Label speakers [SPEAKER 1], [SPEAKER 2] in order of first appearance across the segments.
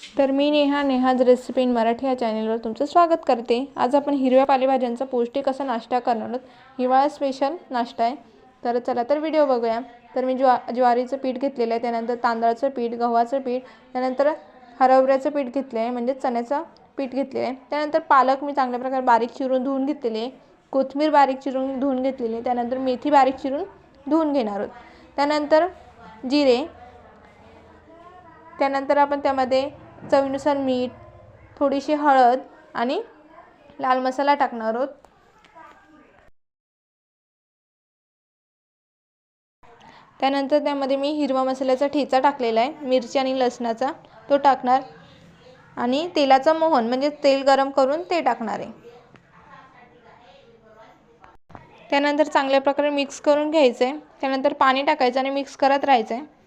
[SPEAKER 1] तर मी Neha's recipe in Marathi या चॅनलवर तुमचं स्वागत करते। आज आपण हिरव्या पालेभाज्यांचा पौष्टिक असा नाश्ता करणार आहोत। हिवाळा स्पेशल नाश्ता आहे। तर चला तर व्हिडिओ बघूया। तर मी ज्वारीचं पीठ घेतलेलं आहे, त्यानंतर तांदळाचं पीठ, गव्हाचं पीठ, त्यानंतर हरभऱ्याचं पीठ घेतलं आहे म्हणजे चण्याचं पीठ घेतलेलं आहे। त्यानंतर पालक मी चांगल्या प्रकारे बारीक चिरून धुवून घेतलेली आहे, कोथिंबीर बारीक चिरून धुवून घेतलेली आहे, त्यानंतर मेथी बारीक चिरून धुवून घेणार आहोत। त्यानंतर जिरे, त्यानंतर आपण त्यामध्ये चवीनुसार मीठ, थोडीशी हळद आणि लाल मसाला टाकणार आहोत। त्यानंतर त्यामध्ये मी हिरवा मसाल्याचा ठेचा टाकलेला आहे, मिरची आणि लसणाचा तो टाकणार आणि तेलाचं मोहन म्हणजे तेल गरम करून ते टाकणार आहे। त्यानंतर चांगल्या प्रकारे मिक्स करून घ्यायचं आहे। त्यानंतर पाणी टाकायचं आणि मिक्स करत राहायचं आहे।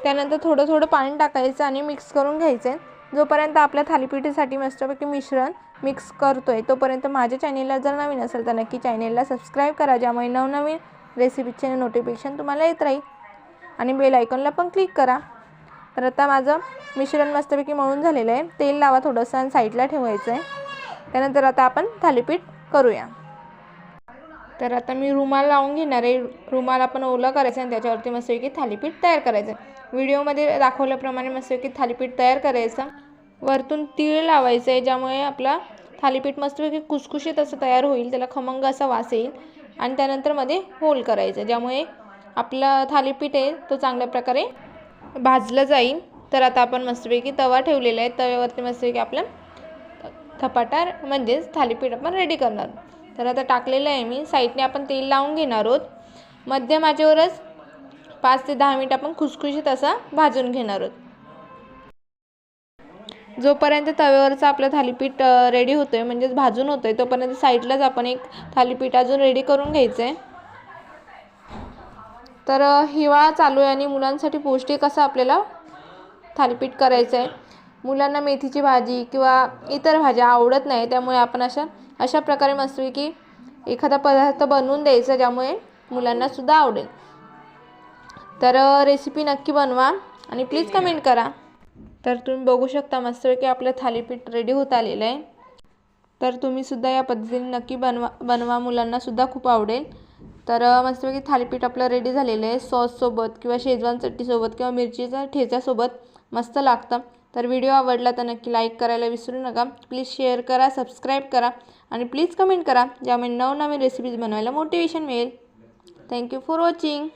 [SPEAKER 1] त्यानंतर थोडं पाणी टाकायचं आणि मिक्स करून घ्यायचं आहे। जोपर्यंत आपल्या थालीपीठासाठी मस्तपैकी मिश्रण मिक्स करतोय तोपर्यंत माझ्या चॅनेलला जर नवीन असेल तर नक्की चॅनेलला सबस्क्राइब करा, ज्यामुळे नवनवीन रेसिपीचे नोटिफिकेशन तुम्हाला येत राहील आणि बेल आयकॉनला पण क्लिक करा। तर आता माझं मिश्रण मस्तपैकी मळून झालेलं आहे। तेल लावा थोडंसं आणि साईडला ठेवायचं आहे। त्यानंतर आता आपण थालीपीठ करूया। तर आता मी रुमाल लावून घेणार आहे। रुमाल आपण ओला करायचा आणि त्याच्यावरती मस्तपैकी थालीपीठ तयार करायचं। व्हिडिओमध्ये दाखवल्याप्रमाणे मस्तपैकी थालीपीठ तयार करायचं। वरतून तीळ लावायचं आहे, ज्यामुळे आपला थालीपीठ मस्तपैकी कुसकुशीत असं तयार होईल, त्याला खमंग असा वास येईल। आणि त्यानंतर मध्ये होल करायचं, ज्यामुळे आपला थालीपीठ आहे तो चांगल्या प्रकारे भाजलं जाईल। तर आता आपण मस्तपैकी तवा ठेवलेला आहे, तव्यावरती मस्तपैकी आपलं धपाटा म्हणजेच थालीपीठ आपण रेडी करणार। तर आता टाकलेलं आहे मी, साईडने आपण तेल लावून घेणार आहोत। मध्यम आचेवरच 5 ते 10 मिनिट आपण खुसखुशीत असा भाजून घेणार आहोत। जोपर्यंत तव्यावरचं आपलं थालीपीठ रेडी होतोय म्हणजेच भाजून होतोय तोपर्यंत साईडलाच आपण एक थालीपीठ अजून रेडी करून घ्यायचं आहे। तर हिवाळा चालू आहे आणि मुलांसाठी पौष्टिक असं आपल्याला थालीपीठ करायचं आहे। मुलांना मेथीची भाजी किंवा इतर भाज्या आवडत नाही, त्यामुळे आपण अशा प्रकारे मस्तपैकी एखादा पदार्थ बनवून द्यायचा, ज्यामुळे मुलांना सुद्धा आवडेल। तर रेसिपी नक्की बनवा आणि प्लीज कमेंट करा। तर तुम्ही बघू शकता मस्तपैकी आपलं थालीपीठ रेडी होत आलेलं आहे। तर तुम्ही सुद्धा या पद्धतीने नक्की बनवा, मुलांना सुद्धा खूप आवडेल। तर मस्तपैकी थालीपीठ आपलं रेडी झालेलं आहे। सॉससोबत किंवा शेजवान चटणीसोबत किंवा मिरचीच्या ठेच्यासोबत मस्त लागतं। तर व्हिडिओ आवडला तर नक्की लाईक करायला विसरू नका। प्लीज शेअर करा, सबस्क्राईब करा आणि प्लीज कमेंट करा, ज्यामुळे नवनवीन रेसिपीज बनवायला मोटिवेशन मिळेल। Thank you for watching.